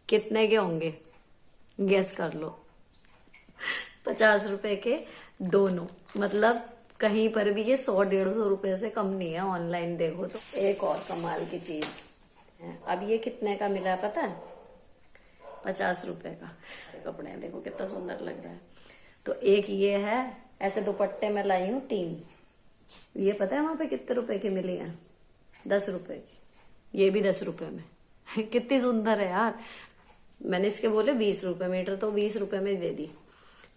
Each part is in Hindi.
कितने के होंगे? गेस कर लो। 50 रुपए के दोनों। मतलब कहीं पर भी ये 100-150 रुपए से कम नहीं है। ऑनलाइन देखो तो एक और कमाल की चीज है। अब ये कितने का मिला है पता है? 50 रुपए का। कपड़े हैं, देखो कितना सुंदर लग रहा है। तो एक ये है, ऐसे दुपट्टे में लाई हूँ 3। ये पता है वहां पे कितने रुपए की मिली है? 10 रुपए की। ये भी 10 रुपए में। कितनी सुंदर है यार। मैंने इसके बोले 20 रुपए मीटर, तो 20 रुपए में दे दी।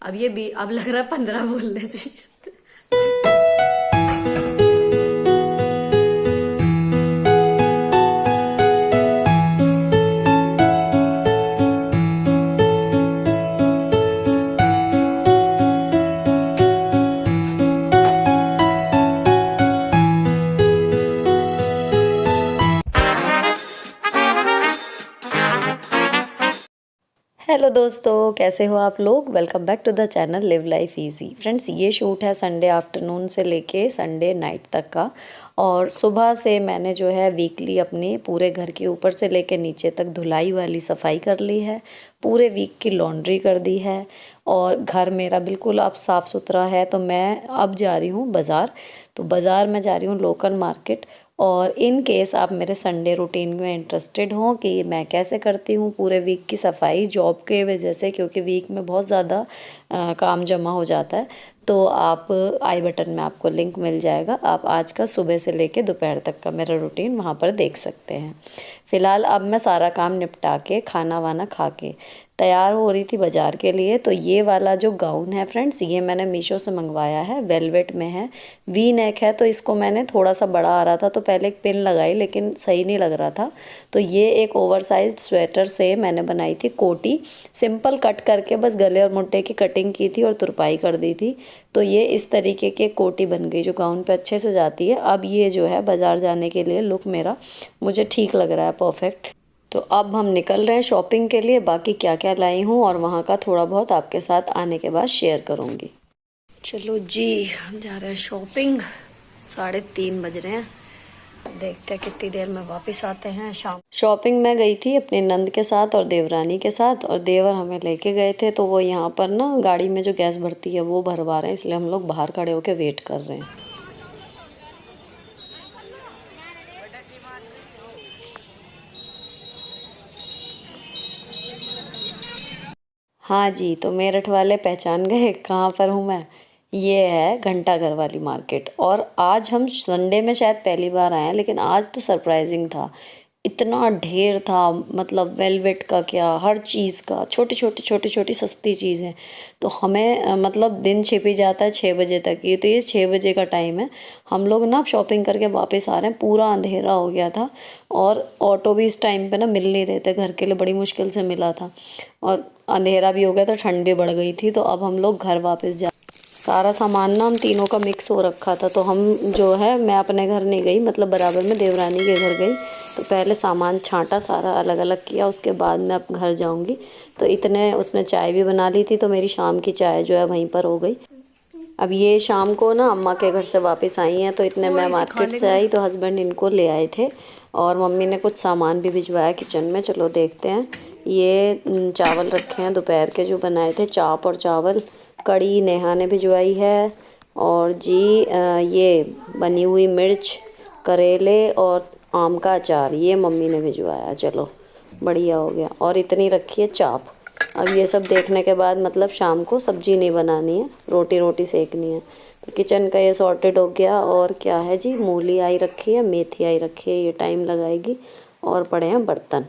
अब ये अब लग रहा है 15 बोलने चाहिए। हेलो दोस्तों, कैसे हो आप लोग? Welcome back to the channel live life easy. Friends, ये शूट है संडे आफ्टरनून से लेके संडे नाइट तक का। और सुबह से मैंने जो है वीकली अपने पूरे घर के ऊपर से लेके नीचे तक धुलाई वाली सफाई कर ली है। पूरे वीक की लॉन्ड्री कर दी है और घर मेरा बिल्कुल अब साफ़ सुथरा है। तो मैं अब जा रही हूँ बाज़ार। तो बाज़ार में जा रही हूँ लोकल मार्केट। और इन केस आप मेरे संडे रूटीन में इंटरेस्टेड हों कि मैं कैसे करती हूँ पूरे वीक की सफाई जॉब के वजह से, क्योंकि वीक में बहुत ज़्यादा काम जमा हो जाता है, तो आप आई बटन में आपको लिंक मिल जाएगा। आप आज का सुबह से लेके दोपहर तक का मेरा रूटीन वहाँ पर देख सकते हैं। फ़िलहाल अब मैं सारा काम निपटा के खाना वाना खा के तैयार हो रही थी बाज़ार के लिए। तो ये वाला जो गाउन है फ्रेंड्स, ये मैंने मीशो से मंगवाया है, वेलवेट में है, वी नेक है। तो इसको मैंने थोड़ा सा बड़ा आ रहा था तो पहले एक पिन लगाई, लेकिन सही नहीं लग रहा था। तो ये एक ओवरसाइज स्वेटर से मैंने बनाई थी कोटी, सिंपल कट करके बस गले और मुट्ठे की कटिंग की थी और तुरपाई कर दी थी। तो ये इस तरीके के कोटी बन गई जो गाउन पे अच्छे से जाती है। अब ये जो है बाज़ार जाने के लिए लुक मेरा मुझे ठीक लग रहा है, परफेक्ट। तो अब हम निकल रहे हैं शॉपिंग के लिए। बाकी क्या क्या लाई हूँ और वहाँ का थोड़ा बहुत आपके साथ आने के बाद शेयर करूँगी। चलो जी, हम जा रहे हैं शॉपिंग। 3:30 बज रहे हैं। देखते हैं कितनी देर में वापस आते हैं। शाम शॉपिंग में गई थी अपने नंद के साथ और देवरानी के साथ, और देवर हमें लेके गए थे। तो वो यहाँ पर ना गाड़ी में जो गैस भरती है वो भरवा रहे हैं, इसलिए हम लोग बाहर खड़े होकर वेट कर रहे हैं। हाँ जी, तो मेरठ वाले पहचान गए कहाँ पर हूँ मैं। ये है घंटाघर वाली मार्केट। और आज हम संडे में शायद पहली बार आए हैं, लेकिन आज तो सरप्राइजिंग था। इतना ढेर था, मतलब वेलवेट का क्या, हर चीज़ का, छोटी छोटी सस्ती चीज़ें। तो हमें मतलब दिन छिप ही जाता है 6 बजे तक। ये तो ये 6 बजे का टाइम है। हम लोग ना शॉपिंग करके वापस आ रहे हैं, पूरा अंधेरा हो गया था। और ऑटो भी इस टाइम पे ना मिल नहीं रहे थे घर के लिए, बड़ी मुश्किल से मिला था। और अंधेरा भी हो गया, तो ठंड भी बढ़ गई थी। तो अब हम लोग घर वापस जा, सारा सामान ना हम तीनों का मिक्स हो रखा था। तो हम जो है, मैं अपने घर नहीं गई, मतलब बराबर में देवरानी के घर गई। तो पहले सामान छांटा, सारा अलग अलग किया, उसके बाद मैं अब घर जाऊंगी। तो इतने उसने चाय भी बना ली थी, तो मेरी शाम की चाय जो है वहीं पर हो गई। अब ये शाम को ना अम्मा के घर से वापस आई हैं, तो इतने मैं मार्केट से आई तो हस्बैंड इनको ले आए थे। और मम्मी ने कुछ सामान भी भिजवाया किचन में। चलो देखते हैं। ये चावल रखे हैं दोपहर के जो बनाए थे, चाप और चावल। कड़ी नेहा ने भिजवाई है। और जी ये बनी हुई मिर्च, करेले और आम का अचार, ये मम्मी ने भिजवाया। चलो बढ़िया हो गया। और इतनी रखी है चाप। अब ये सब देखने के बाद मतलब शाम को सब्जी नहीं बनानी है, रोटी रोटी सेकनी है। तो किचन का ये सॉर्टेड हो गया। और क्या है जी, मूली आई रखी है, मेथी आई रखी है, ये टाइम लगाएगी। और पड़े हैं बर्तन।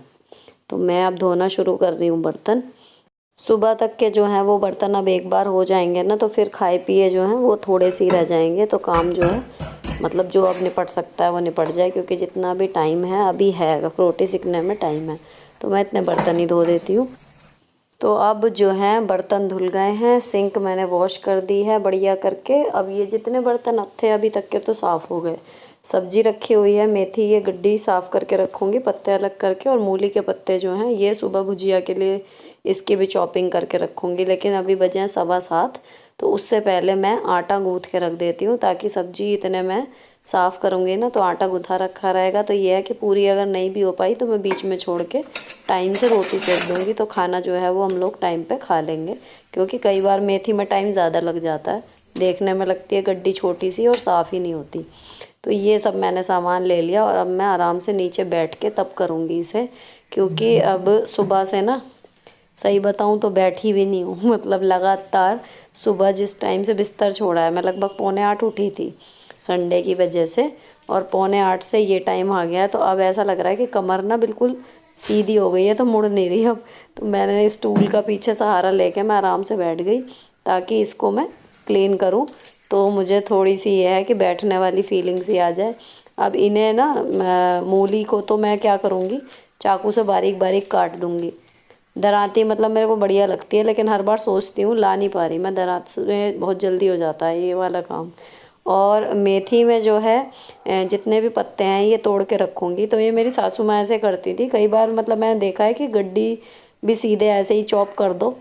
तो मैं अब धोना शुरू कर रही हूँ बर्तन। सुबह तक के जो हैं वो बर्तन अब एक बार हो जाएंगे ना, तो फिर खाए पिए जो हैं वो थोड़े से ही रह जाएंगे। तो काम जो है मतलब जो अब निपट सकता है वो निपट जाए, क्योंकि जितना भी टाइम है अभी है, रोटी सीखने में टाइम है। तो मैं इतने बर्तन ही धो देती हूँ। तो अब जो हैं बर्तन धुल गए हैं, सिंक मैंने वॉश कर दी है बढ़िया करके। अब ये जितने बर्तन अब थे अभी तक के तो साफ़ हो गए। सब्जी रखी हुई है, मेथी ये गड्डी साफ़ करके रखूँगी, पत्ते अलग करके। और मूली के पत्ते जो हैं ये सुबह भुजिया के लिए इसकी भी चॉपिंग करके रखूँगी। लेकिन अभी बजे हैं 7:15, तो उससे पहले मैं आटा गूँथ के रख देती हूँ, ताकि सब्जी इतने में साफ़ करूँगी ना तो आटा गुथा रखा रहेगा। तो ये है कि पूरी अगर नहीं भी हो पाई तो मैं बीच में छोड़ के टाइम से रोटी सेक दूँगी, तो खाना जो है वो हम लोग टाइम पे खा लेंगे। क्योंकि कई बार मेथी में टाइम ज़्यादा लग जाता है, देखने में लगती है गड्डी छोटी सी और साफ़ ही नहीं होती। तो ये सब मैंने सामान ले लिया और अब मैं आराम से नीचे बैठ के तब करूँगी इसे, क्योंकि अब सुबह से ना सही बताऊँ तो बैठी भी नहीं हूँ मतलब लगातार सुबह जिस टाइम से बिस्तर छोड़ा है, मैं लगभग 7:45 उठी थी संडे की वजह से, और 7:45 से ये टाइम आ गया है। तो अब ऐसा लग रहा है कि कमर ना बिल्कुल सीधी हो गई है, तो मुड़ नहीं रही अब। तो मैंने स्टूल का पीछे सहारा लेके मैं आराम से बैठ गई ताकि इसको मैं क्लीन करूँ, तो मुझे थोड़ी सी ये है कि बैठने वाली फीलिंग सी आ जाए। अब इन्हें ना मूली को तो मैं क्या करूँगी, चाकू से बारीक बारीक काट दूँगी। दराती मतलब मेरे को बढ़िया लगती है, लेकिन हर बार सोचती हूँ ला नहीं पा रही मैं, दरात से बहुत जल्दी हो जाता है ये वाला काम। और मेथी में जो है जितने भी पत्ते हैं ये तोड़ के रखूँगी। तो ये मेरी सासू माँ ऐसे करती थी कई बार, मतलब मैंने देखा है कि गड्डी भी सीधे ऐसे ही चॉप कर दो,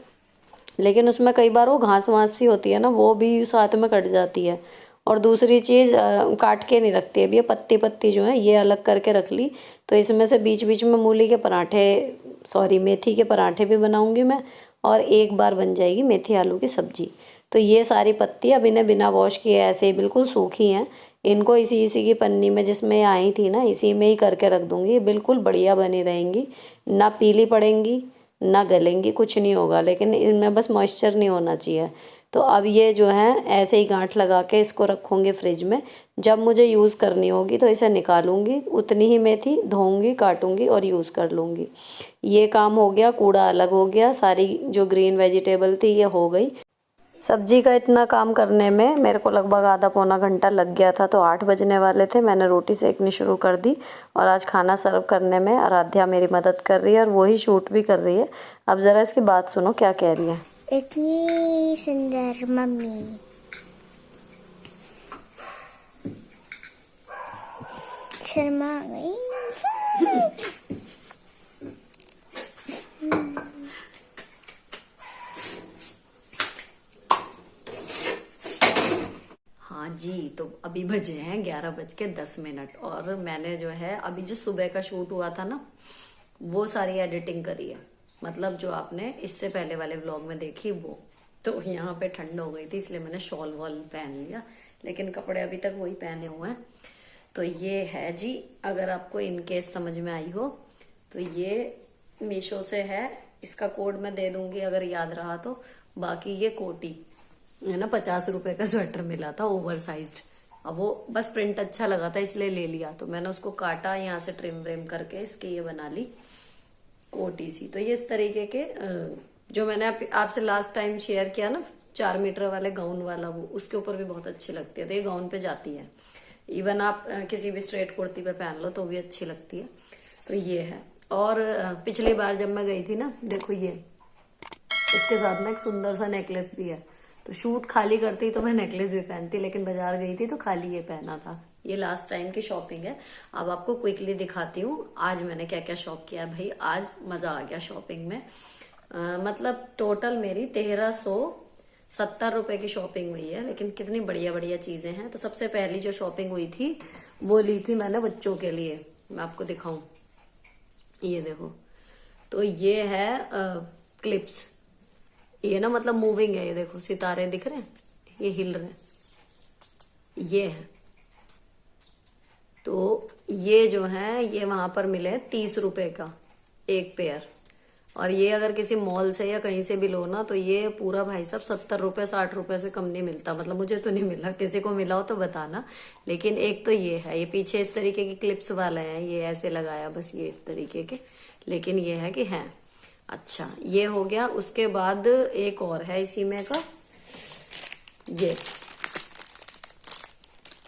लेकिन उसमें कई बार वो घास वास सी होती है ना, वो भी साथ में कट जाती है। और दूसरी चीज़ काट के नहीं रखती है, अब ये पत्ती पत्ती जो है ये अलग करके रख ली। तो इसमें से बीच बीच में मूली के पराठे, सॉरी मेथी के पराठे भी बनाऊंगी मैं, और एक बार बन जाएगी मेथी आलू की सब्जी। तो ये सारी पत्ती अब इन्हें बिना वॉश किए ऐसे ही बिल्कुल सूखी हैं, इनको इसी इसी की पन्नी में जिसमें आई थी ना इसी में ही करके रख दूँगी। ये बिल्कुल बढ़िया बनी रहेंगी, ना पीली पड़ेंगी ना गलेंगी, कुछ नहीं होगा, लेकिन इनमें बस मॉइस्चर नहीं होना चाहिए। तो अब ये जो है ऐसे ही गांठ लगा के इसको रखूँगी फ्रिज में, जब मुझे यूज़ करनी होगी तो इसे निकालूंगी, उतनी ही मेथी धोऊंगी काटूंगी और यूज़ कर लूँगी। ये काम हो गया, कूड़ा अलग हो गया, सारी जो ग्रीन वेजिटेबल थी ये हो गई। सब्जी का इतना काम करने में मेरे को लगभग आधा पौना घंटा लग गया था। तो 8 बजने वाले थे, मैंने रोटी सेकनी शुरू कर दी, और आज खाना सर्व करने में आराध्या मेरी मदद कर रही है और वही शूट भी कर रही है। अब ज़रा इसकी बात सुनो क्या कह रही है। इतनी सुंदर मम्मी, शर्मा गई। हाँ जी, तो अभी बजे हैं 11:10, और मैंने जो है अभी जो सुबह का शूट हुआ था ना वो सारी एडिटिंग करी है, मतलब जो आपने इससे पहले वाले व्लॉग में देखी वो। तो यहाँ पे ठंड हो गई थी इसलिए मैंने शॉल वॉल पहन लिया, लेकिन कपड़े अभी तक वही पहने हुए हैं। तो ये है जी, अगर आपको इनकेस समझ में आई हो तो ये मीशो से है, इसका कोड मैं दे दूंगी अगर याद रहा तो। बाकी ये कोटी है ना, 50 रुपए का स्वेटर मिला था ओवर साइज्ड। अब वो बस प्रिंट अच्छा लगा था इसलिए ले लिया, तो मैंने उसको काटा यहाँ से ट्रिम व्रिम करके इसके ये बना ली कोटी सी। तो ये इस तरीके के जो मैंने आपसे लास्ट टाइम शेयर किया ना 4 मीटर वाले गाउन वाला, वो उसके ऊपर भी बहुत अच्छी लगती है। तो ये गाउन पे जाती है, इवन आप किसी भी स्ट्रेट कुर्ती पे पहन लो तो भी अच्छी लगती है। तो ये है। और पिछली बार जब मैं गई थी ना, देखो ये इसके साथ ना एक सुंदर सा नेकलेस भी है। तो शूट खाली करती तो मैं नेकलेस भी पहनती, लेकिन बाजार गई थी तो खाली ये पहना था। ये लास्ट टाइम की शॉपिंग है। अब आपको क्विकली दिखाती हूँ आज मैंने क्या क्या शॉप किया है। भाई आज मजा आ गया शॉपिंग में। मतलब टोटल मेरी 1370 रुपए की शॉपिंग हुई है, लेकिन कितनी बढ़िया बढ़िया चीजें हैं। तो सबसे पहली जो शॉपिंग हुई थी वो ली थी मैंने बच्चों के लिए, मैं आपको दिखाऊं, ये देखो। तो ये है क्लिप्स, ये ना मतलब मूविंग है, ये देखो सितारे दिख रहे हैं, ये हिल रहे हैं, ये है। तो ये जो है ये वहां पर मिले 30 रुपए का एक पेयर, और ये अगर किसी मॉल से या कहीं से भी लो ना तो ये पूरा भाई साहब 70 रुपए 60 रुपए से कम नहीं मिलता। मतलब मुझे तो नहीं मिला, किसी को मिला हो तो बताना। लेकिन एक तो ये है, ये पीछे इस तरीके की क्लिप्स वाले हैं, ये ऐसे लगाया बस ये इस तरीके के, लेकिन ये है कि है अच्छा। ये हो गया। उसके बाद एक और है इसी में का,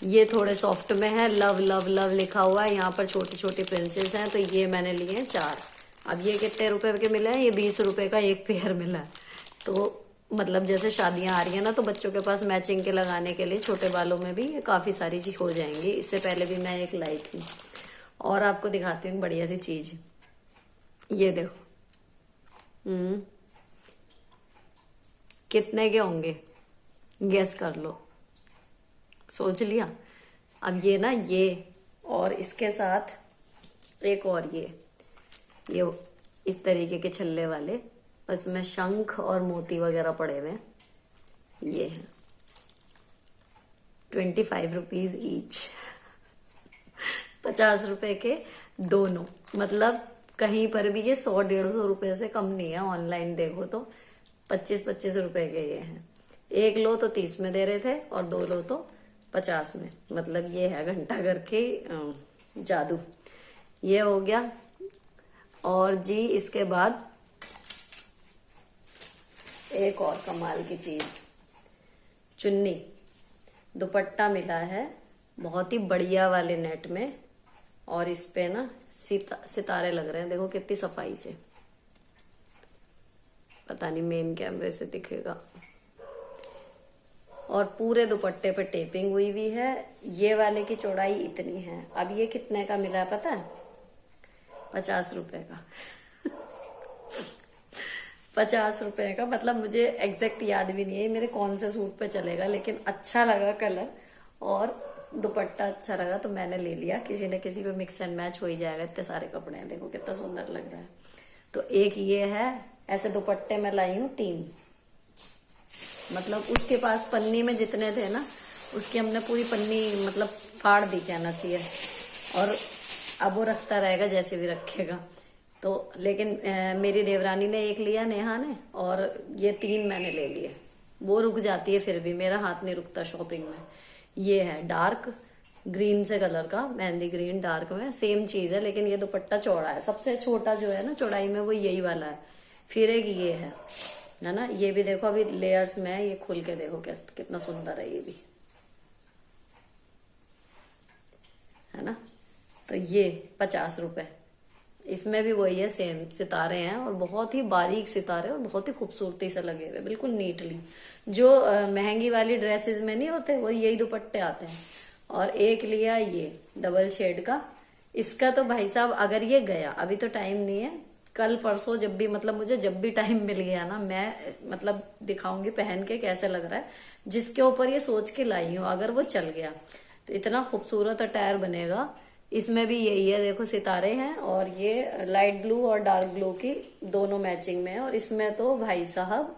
ये थोड़े सॉफ्ट में है, लव लव लव लिखा हुआ है, यहाँ पर छोटी छोटी प्रिंसेस हैं। तो ये मैंने लिए हैं 4। अब ये कितने रुपए के मिले हैं, ये 20 रुपए का एक पेयर मिला है। तो मतलब जैसे शादियां आ रही है ना, तो बच्चों के पास मैचिंग के लगाने के लिए छोटे बालों में भी ये काफी सारी चीज हो जाएंगी। इससे पहले भी मैं एक लाई थी। और आपको दिखाती हूँ बढ़िया सी चीज, ये देखो। कितने के होंगे, गेस कर लो। सोच लिया? अब ये ना, ये और इसके साथ एक और ये इस तरीके के छल्ले वाले, इसमें शंख और मोती वगैरह पड़े हुए हैं। ये है 25 रुपीज ईच, 50 रुपए के दोनों। मतलब कहीं पर भी ये 100-150 रुपए से कम नहीं है। ऑनलाइन देखो तो 25-25 रुपए के ये हैं। एक लो तो 30 में दे रहे थे और 2 लो तो 50 में। मतलब ये है घंटाघर के जादू। ये हो गया। और जी इसके बाद एक और कमाल की चीज, चुन्नी दुपट्टा मिला है बहुत ही बढ़िया वाले नेट में, और इस पे ना सितारे लग रहे हैं। देखो कितनी सफाई से, पता नहीं मेन कैमरे से दिखेगा। और पूरे दुपट्टे पे टेपिंग हुई हुई है। ये वाले की चौड़ाई इतनी है। अब ये कितने का मिला है पता है? 50 रुपए का। 50 रुपए का। मतलब मुझे एग्जैक्ट याद भी नहीं है मेरे कौन से सूट पे चलेगा, लेकिन अच्छा लगा कलर और दुपट्टा अच्छा लगा तो मैंने ले लिया। किसी न किसी पे मिक्स एंड मैच हो ही जाएगा, इतने सारे कपड़े हैं। देखो कितना सुंदर लग रहा है। तो एक ये है, ऐसे दुपट्टे में लाई हूँ 3। मतलब उसके पास पन्नी में जितने थे ना, उसकी हमने पूरी पन्नी मतलब फाड़ दी कहना चाहिए। और अब वो रखता रहेगा जैसे भी रखेगा। तो लेकिन मेरी देवरानी ने एक लिया, नेहा ने, और ये 3 मैंने ले लिए। वो रुक जाती है, फिर भी मेरा हाथ नहीं रुकता शॉपिंग में। ये है डार्क ग्रीन से कलर का, मेहंदी ग्रीन डार्क में, सेम चीज है लेकिन ये दुपट्टा चौड़ा है। सबसे छोटा जो है ना चौड़ाई में वो यही वाला है। फिर एक ये है ना, ये भी देखो अभी लेयर्स में है। ये खुल के देखो कितना सुंदर है ये भी, है ना। तो ये 50 रुपए। इसमें भी वही है, सेम सितारे हैं और बहुत ही बारीक सितारे और बहुत ही खूबसूरती से लगे हुए, बिल्कुल नीटली। जो महंगी वाली ड्रेसेस में नहीं होते वो यही दुपट्टे आते हैं। और एक लिया ये डबल शेड का। इसका तो भाई साहब अगर ये गया, अभी तो टाइम नहीं है, कल परसों जब भी, मतलब मुझे जब भी टाइम मिल गया ना, मैं मतलब दिखाऊंगी पहन के कैसे लग रहा है। जिसके ऊपर ये सोच के लाई हूँ, अगर वो चल गया तो इतना खूबसूरत अटायर बनेगा। इसमें भी यही है, देखो सितारे हैं और ये लाइट ब्लू और डार्क ब्लू की दोनों मैचिंग में है। और इसमें तो भाई साहब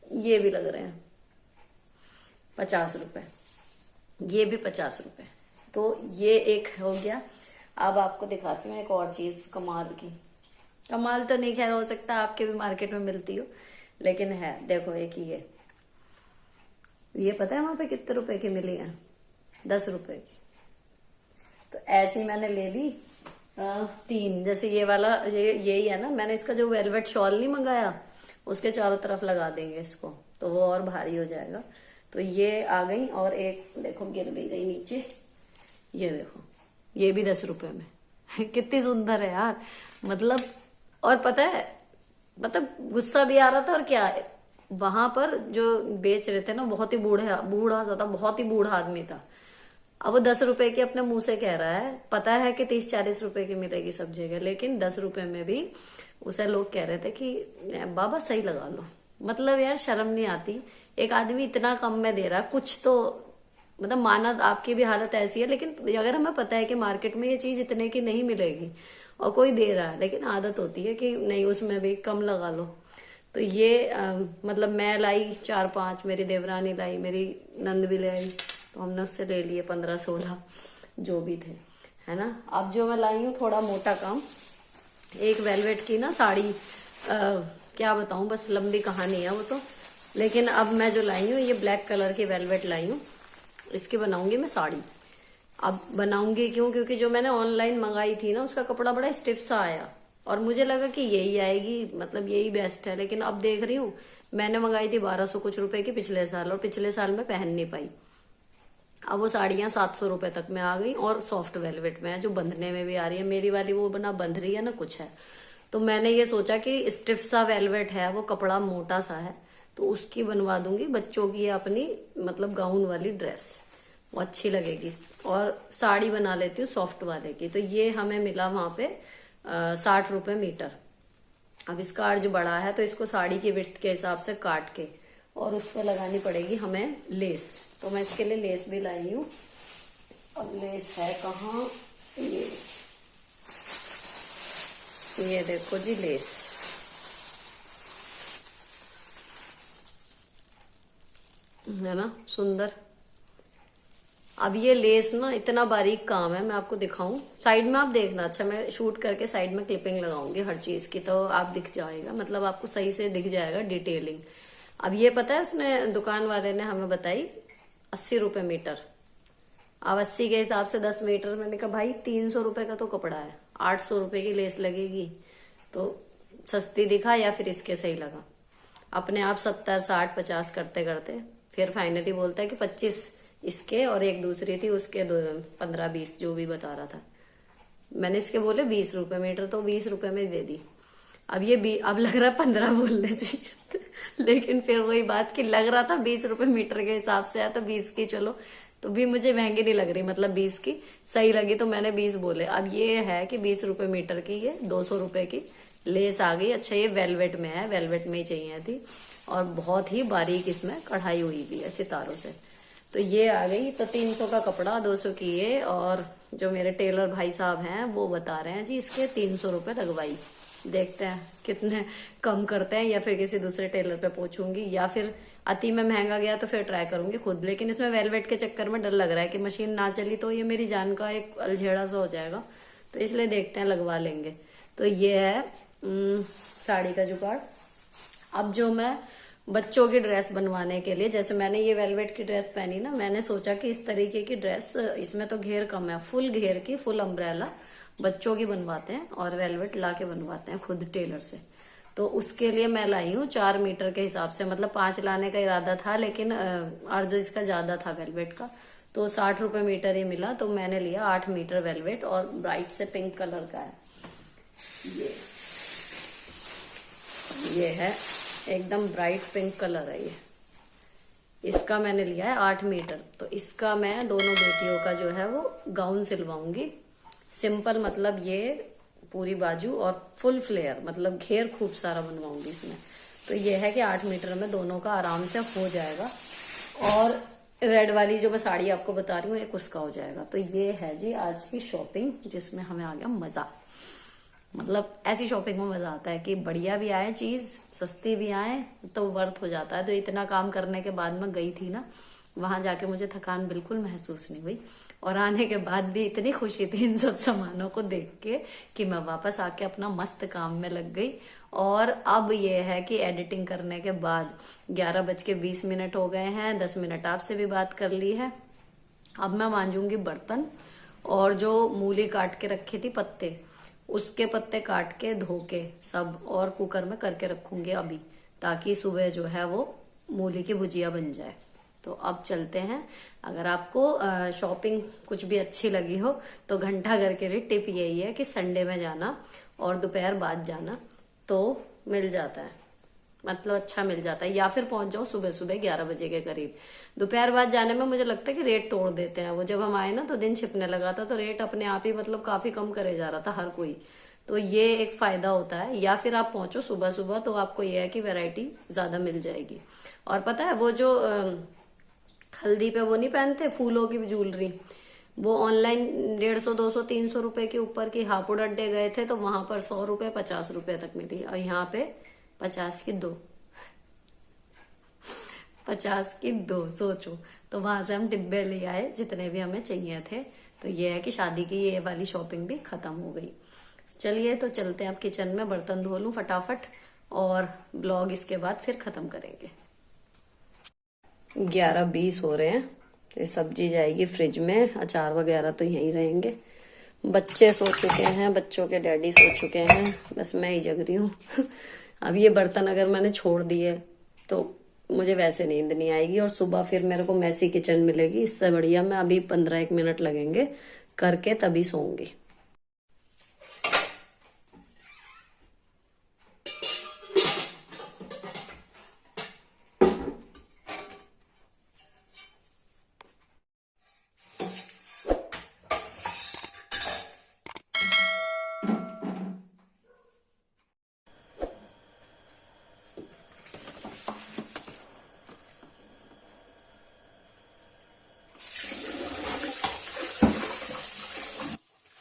ये भी लग रहे हैं 50 रुपए, ये भी 50 रुपए। तो ये एक हो गया। अब आपको दिखाती हूँ एक और चीज कमाल की। कमाल तो नहीं खैर हो सकता, आपके भी मार्केट में मिलती हो, लेकिन है। देखो एक ये पता है वहां पे कितने रुपए की मिली है? 10 रुपए की। तो ऐसी मैंने ले ली 3। जैसे ये वाला यही है ना, मैंने इसका जो वेलवेट शॉल नहीं मंगाया, उसके चारों तरफ लगा देंगे इसको, तो वो और भारी हो जाएगा। तो ये आ गई। और एक देखो गिर भी गई नीचे, ये देखो, ये भी 10 रुपए में। कितनी सुंदर है यार। मतलब, और पता है, मतलब गुस्सा भी आ रहा था। और क्या, वहां पर जो बेच रहे थे ना, बहुत ही बूढ़ा सा था, बहुत ही बूढ़ा आदमी था। अब वो 10 रुपए की अपने मुंह से कह रहा है, पता है कि 30-40 रुपए की मिलेगी सब जगह, लेकिन 10 रुपए में भी उसे लोग कह रहे थे कि बाबा सही लगा लो। मतलब यार शर्म नहीं आती, एक आदमी इतना कम में दे रहा है कुछ तो। मतलब माना आपकी भी हालत ऐसी है, लेकिन अगर हमें पता है कि मार्केट में ये चीज इतने की नहीं मिलेगी और कोई दे रहा है, लेकिन आदत होती है कि नहीं उसमें भी कम लगा लो। तो ये मतलब मैं लाई 4-5, मेरी देवरानी लाई, मेरी नंद भी ले आई, तो हमने उससे ले लिए 15-16 जो भी थे, है ना। अब जो मैं लाई हूँ थोड़ा मोटा काम, एक वेलवेट की ना साड़ी, क्या बताऊं, बस लंबी कहानी है वो तो। लेकिन अब मैं जो लाई हूँ ये ब्लैक कलर की वेलवेट लाई हूँ, इसकी बनाऊंगी मैं साड़ी। अब बनाऊंगी क्यों? क्योंकि जो मैंने ऑनलाइन मंगाई थी ना, उसका कपड़ा बड़ा स्टिफ सा आया और मुझे लगा कि यही आएगी, मतलब यही बेस्ट है। लेकिन अब देख रही हूँ, मैंने मंगाई थी 1200 कुछ रुपए की पिछले साल, और पिछले साल में पहन नहीं पाई। अब वो साड़ियां 700 रुपए तक में आ गई और सॉफ्ट वेलवेट में है, जो बंधने में भी आ रही है। मेरी वाली वो ना बंध रही है ना कुछ है। तो मैंने ये सोचा कि स्टिफ सा वेलवेट है, वो कपड़ा मोटा सा है, तो उसकी बनवा दूंगी बच्चों की अपनी, मतलब गाउन वाली ड्रेस, वो अच्छी लगेगी। और साड़ी बना लेती हूँ सॉफ्ट वाले की। तो ये हमें मिला वहां पे 60 रुपए मीटर। अब इसका अर्ज बड़ा है तो इसको साड़ी की विड्थ के हिसाब से काट के और उस पर लगानी पड़ेगी हमें लेस। तो मैं इसके लिए लेस भी लाई हूँ। अब लेस है कहाँ? ये देखो जी लेस। है ना सुंदर। अब ये लेस ना इतना बारीक काम है, मैं आपको दिखाऊं साइड में, आप देखना। अच्छा मैं शूट करके साइड में क्लिपिंग लगाऊंगी हर चीज की, तो आप दिख जाएगा, मतलब आपको सही से दिख जाएगा डिटेलिंग। अब ये पता है उसने दुकान वाले ने हमें बताई 80 रुपए मीटर। अब 80 के हिसाब से 10 मीटर, मैंने कहा भाई 300 रुपए का तो कपड़ा है, 800 रुपए की लेस लगेगी, तो सस्ती दिखा या फिर इसके सही लगा। अपने आप 70 60 50 करते करते फिर फाइनली बोलता है कि 25 इसके और एक दूसरी थी उसके 15 20 जो भी बता रहा था। मैंने इसके बोले 20 रुपए मीटर, तो 20 रुपए में दे दी। अब ये अब लग रहा है 15 बोलने चाहिए लेकिन फिर वही बात कि लग रहा था 20 रुपए मीटर के हिसाब से है, तो 20 की चलो, तो भी मुझे महंगी नहीं लग रही, मतलब 20 की सही लगी, तो मैंने 20 बोले। अब ये है कि 20 रुपए मीटर की ये 200 रुपए की लेस आ गई। अच्छा ये वेलवेट में है, वेलवेट में ही चाहिए थी, और बहुत ही बारीक इसमें कढ़ाई हुई भी है सितारों से। तो ये आ गई, तो 300 का कपड़ा 200 की ये, और जो मेरे टेलर भाई साहब हैं वो बता रहे हैं जी इसके 300 रुपए लगवाई। देखते हैं कितने कम करते हैं, या फिर किसी दूसरे टेलर पे पूछूंगी, या फिर अति में महंगा गया तो फिर ट्राई करूंगी खुद। लेकिन इसमें वेलवेट के चक्कर में डर लग रहा है कि मशीन ना चली तो ये मेरी जान का एक अलझेड़ा सा हो जाएगा, तो इसलिए देखते हैं लगवा लेंगे। तो ये है साड़ी का जुगाड़। अब जो मैं बच्चों की ड्रेस बनवाने के लिए, जैसे मैंने ये वेलवेट की ड्रेस पहनी ना, मैंने सोचा कि इस तरीके की ड्रेस, इसमें तो घेर कम है, फुल घेर की फुल अम्ब्रेला बच्चों की बनवाते हैं, और वेलवेट ला के बनवाते हैं खुद टेलर से। तो उसके लिए मैं लाई हूँ 4 मीटर के हिसाब से, मतलब 5 लाने का इरादा था, लेकिन अर्ज इसका ज्यादा था वेलवेट का, तो 60 रुपए मीटर ही मिला, तो मैंने लिया 8 मीटर वेलवेट, और ब्राइट से पिंक कलर का है ये है एकदम ब्राइट पिंक कलर है ये। इसका मैंने लिया है 8 मीटर। तो इसका मैं दोनों बेटियों का जो है वो गाउन सिलवाऊंगी सिंपल, मतलब ये पूरी बाजू और फुल फ्लेयर, मतलब घेर खूब सारा बनवाऊंगी इसमें। तो ये है कि 8 मीटर में दोनों का आराम से हो जाएगा। और रेड वाली जो मैं साड़ी आपको बता रही हूँ एक उसका हो जाएगा। तो ये है जी आज की शॉपिंग, जिसमें हमें आ गया मजा। मतलब ऐसी शॉपिंग में मजा आता है कि बढ़िया भी आए चीज, सस्ती भी आए, तो वर्थ हो जाता है। तो इतना काम करने के बाद मैं गई थी ना, वहां जाके मुझे थकान बिल्कुल महसूस नहीं हुई, और आने के बाद भी इतनी खुशी थी इन सब सामानों को देख के कि मैं वापस आके अपना मस्त काम में लग गई। और अब ये है कि एडिटिंग करने के बाद 11:20 हो गए हैं, 10 मिनट आपसे भी बात कर ली है। अब मैं मांजूंगी बर्तन, और जो मूली काट के रखी थी पत्ते, उसके पत्ते काट के धो के सब और कुकर में करके रखूंगी अभी, ताकि सुबह जो है वो मूली की भुजिया बन जाए। तो अब चलते हैं। अगर आपको शॉपिंग कुछ भी अच्छी लगी हो तो घंटा घर के लिए टिप यही है कि संडे में जाना और दोपहर बाद जाना, तो मिल जाता है, मतलब अच्छा मिल जाता है। या फिर पहुंच जाओ सुबह सुबह 11 बजे के करीब। दोपहर बाद जाने में मुझे लगता है कि रेट तोड़ देते हैं वो। जब हम आए ना तो दिन छिपने लगा था, तो रेट अपने आप ही मतलब काफी कम करे जा रहा था हर कोई। तो ये एक फायदा होता है। या फिर आप पहुंचो सुबह सुबह, तो आपको ये है कि वैरायटी ज्यादा मिल जाएगी। और पता है वो जो हल्दी पे वो नहीं पहनते फूलों की ज्वेलरी, वो ऑनलाइन 150 200 300 रुपए के ऊपर की हापुड़ अड्डे गए थे, तो वहां पर 100 रुपए 50 रुपए तक मिली, और यहाँ पे 50 की 2 50 की 2 सोचो। तो वहां से हम डिब्बे ले आए जितने भी हमें चाहिए थे। तो ये है कि शादी की ये वाली शॉपिंग भी खत्म हो गई। चलिए तो चलते हैं अब किचन में, बर्तन धो लूं फटाफट, और ब्लॉग इसके बाद फिर खत्म करेंगे। 11:20 हो रहे हैं, तो ये सब्जी जाएगी फ्रिज में, अचार वगैरह तो यहीं रहेंगे। बच्चे सो चुके हैं, बच्चों के डैडी सो चुके हैं, बस मैं ही जग रही हूँ अब ये बर्तन अगर मैंने छोड़ दिए तो मुझे वैसे नींद नहीं आएगी, और सुबह फिर मेरे को मैसी किचन मिलेगी। इससे बढ़िया मैं अभी 15-1 मिनट लगेंगे करके तभी सोऊंगी।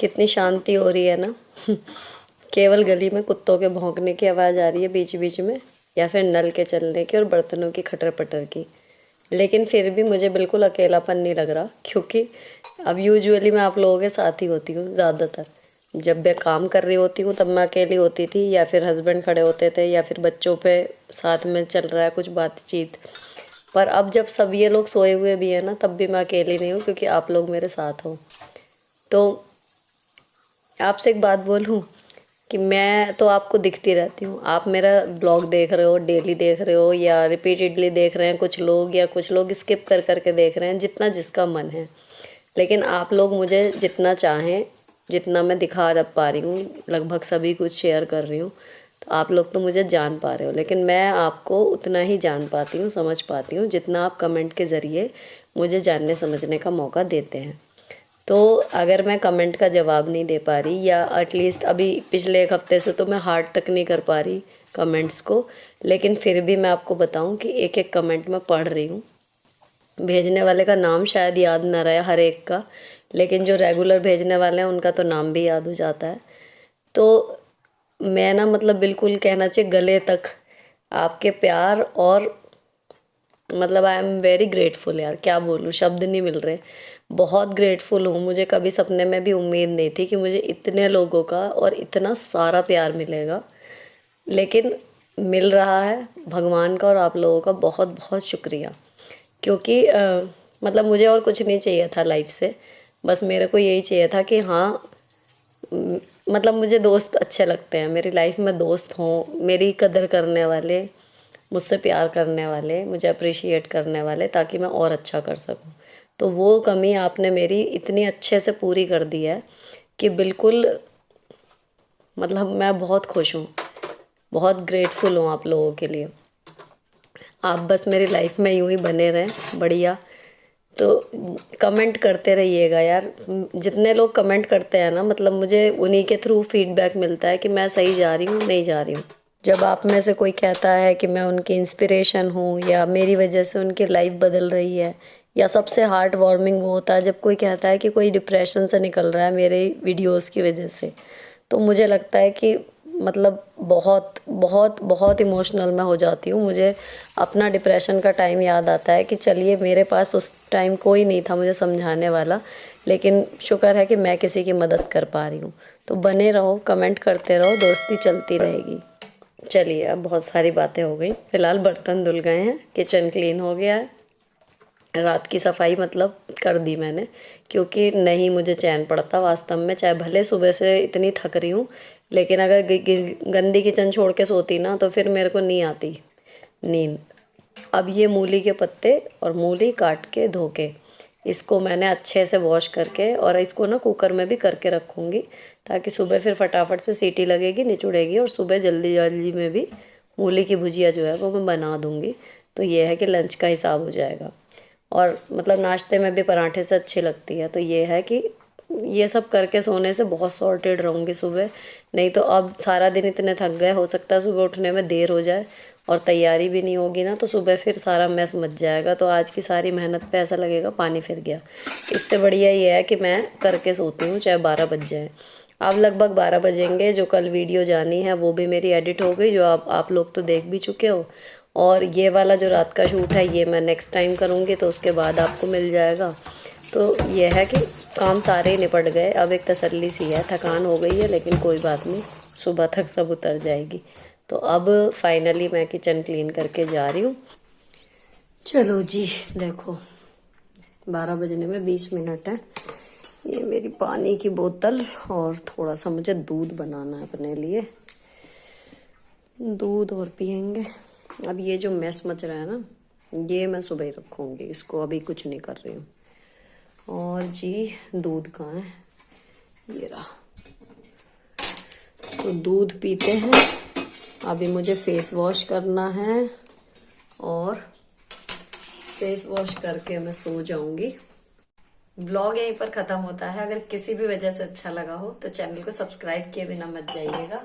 कितनी शांति हो रही है ना। केवल गली में कुत्तों के भौंकने की आवाज़ आ रही है बीच बीच में, या फिर नल के चलने की और बर्तनों की खटर पटर की। लेकिन फिर भी मुझे बिल्कुल अकेलापन नहीं लग रहा, क्योंकि अब यूजुअली मैं आप लोगों के साथ ही होती हूँ ज़्यादातर। जब मैं काम कर रही होती हूँ तब मैं अकेली होती थी, या फिर हस्बैंड खड़े होते थे, या फिर बच्चों पे साथ में चल रहा है कुछ बातचीत। पर अब जब सब ये लोग सोए हुए भी हैं ना, तब भी मैं अकेली नहीं हूँ, क्योंकि आप लोग मेरे साथ हो। तो आपसे एक बात बोलूं कि मैं तो आपको दिखती रहती हूँ, आप मेरा ब्लॉग देख रहे हो, डेली देख रहे हो, या रिपीटेडली देख रहे हैं कुछ लोग, या कुछ लोग स्किप कर करके देख रहे हैं, जितना जिसका मन है। लेकिन आप लोग मुझे जितना चाहें, जितना मैं दिखा पा रही हूँ, लगभग सभी कुछ शेयर कर रही हूँ, तो आप लोग तो मुझे जान पा रहे हो। लेकिन मैं आपको उतना ही जान पाती हूँ, समझ पाती हूँ, जितना आप कमेंट के ज़रिए मुझे जानने समझने का मौका देते हैं। तो अगर मैं कमेंट का जवाब नहीं दे पा रही, या एटलीस्ट अभी पिछले एक हफ्ते से तो मैं हार्ट तक नहीं कर पा रही कमेंट्स को, लेकिन फिर भी मैं आपको बताऊं कि एक एक कमेंट मैं पढ़ रही हूँ। भेजने वाले का नाम शायद याद ना रहे हर एक का, लेकिन जो रेगुलर भेजने वाले हैं उनका तो नाम भी याद हो जाता है। तो मैं ना मतलब बिल्कुल कहना चाहिए गले तक आपके प्यार, और मतलब आई एम वेरी ग्रेटफुल यार, क्या बोलूँ, शब्द नहीं मिल रहे। बहुत ग्रेटफुल हूँ। मुझे कभी सपने में भी उम्मीद नहीं थी कि मुझे इतने लोगों का और इतना सारा प्यार मिलेगा, लेकिन मिल रहा है भगवान का और आप लोगों का बहुत बहुत शुक्रिया। क्योंकि मतलब मुझे और कुछ नहीं चाहिए था लाइफ से, बस मेरे को यही चाहिए था कि हाँ, मतलब मुझे दोस्त अच्छे लगते हैं, मेरी लाइफ में दोस्त हों, मेरी कदर करने वाले, मुझसे प्यार करने वाले, मुझे अप्रिशिएट करने वाले, ताकि मैं और अच्छा कर सकूं। तो वो कमी आपने मेरी इतनी अच्छे से पूरी कर दी है कि बिल्कुल मतलब मैं बहुत खुश हूँ, बहुत ग्रेटफुल हूँ आप लोगों के लिए। आप बस मेरी लाइफ में यूं ही बने रहें बढ़िया। तो कमेंट करते रहिएगा यार, जितने लोग कमेंट करते हैं ना, मतलब मुझे उन्हीं के थ्रू फीडबैक मिलता है कि मैं सही जा रही हूँ नहीं जा रही हूँ। जब आप में से कोई कहता है कि मैं उनकी इंस्पिरेशन हूँ, या मेरी वजह से उनकी लाइफ बदल रही है, या सबसे हार्ट वार्मिंग वो होता है जब कोई कहता है कि कोई डिप्रेशन से निकल रहा है मेरे वीडियोस की वजह से, तो मुझे लगता है कि मतलब बहुत बहुत बहुत इमोशनल मैं हो जाती हूँ। मुझे अपना डिप्रेशन का टाइम याद आता है कि चलिए मेरे पास उस टाइम कोई नहीं था मुझे समझाने वाला, लेकिन शुक्र है कि मैं किसी की मदद कर पा रही हूँ। तो बने रहो, कमेंट करते रहो, दोस्ती चलती रहेगी। चलिए अब बहुत सारी बातें हो गई, फिलहाल बर्तन धुल गए हैं, किचन क्लीन हो गया है, रात की सफाई मतलब कर दी मैंने, क्योंकि नहीं मुझे चैन पड़ता वास्तव में। चाहे भले सुबह से इतनी थक रही हूँ, लेकिन अगर गंदी किचन छोड़ के सोती ना, तो फिर मेरे को नहीं आती नींद। अब ये मूली के पत्ते और मूली काट के धो के इसको मैंने अच्छे से वॉश करके, और इसको ना कुकर में भी करके रखूँगी, ताकि सुबह फिर फटाफट से सीटी लगेगी, निचुड़ेगी, और सुबह जल्दी जल्दी में भी मूली की भुजिया जो है वो मैं बना दूँगी। तो ये है कि लंच का हिसाब हो जाएगा, और मतलब नाश्ते में भी पराठे से अच्छी लगती है। तो ये है कि ये सब करके सोने से बहुत सॉर्टेड रहूँगी सुबह। नहीं तो अब सारा दिन इतने थक गए, हो सकता है सुबह उठने में देर हो जाए, और तैयारी भी नहीं होगी ना, तो सुबह फिर सारा मैस मच जाएगा। तो आज की सारी मेहनत पे ऐसा लगेगा पानी फिर गया। इससे बढ़िया ये है कि मैं करके सोती हूँ, चाहे 12 बज जाए। अब लगभग 12 बजेंगे। जो कल वीडियो जानी है वो भी मेरी एडिट हो गई, जो आप लोग तो देख भी चुके हो। और ये वाला जो रात का शूट है ये मैं नेक्स्ट टाइम करूँगी, तो उसके बाद आपको मिल जाएगा। तो ये है कि काम सारे ही निपट गए, अब एक तसल्ली सी है। थकान हो गई है लेकिन कोई बात नहीं, सुबह तक सब उतर जाएगी। तो अब फाइनली मैं किचन क्लीन करके जा रही हूँ। चलो जी, देखो 12 बजने में 20 मिनट है। ये मेरी पानी की बोतल, और थोड़ा सा मुझे दूध बनाना है अपने लिए, दूध और पियेंगे। अब ये जो मैस मच रहा है ना, ये मैं सुबह ही रखूँगी, इसको अभी कुछ नहीं कर रही हूँ। और जी दूध कहाँ है, ये रहा। तो दूध पीते हैं। अभी मुझे फेस वॉश करना है, और फेस वॉश करके मैं सो जाऊंगी। व्लॉग यहीं पर खत्म होता है। अगर किसी भी वजह से अच्छा लगा हो तो चैनल को सब्सक्राइब किए बिना मत जाइएगा।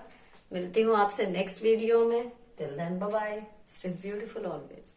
मिलती हूँ आपसे नेक्स्ट वीडियो में। Till then bye bye, stay beautiful always.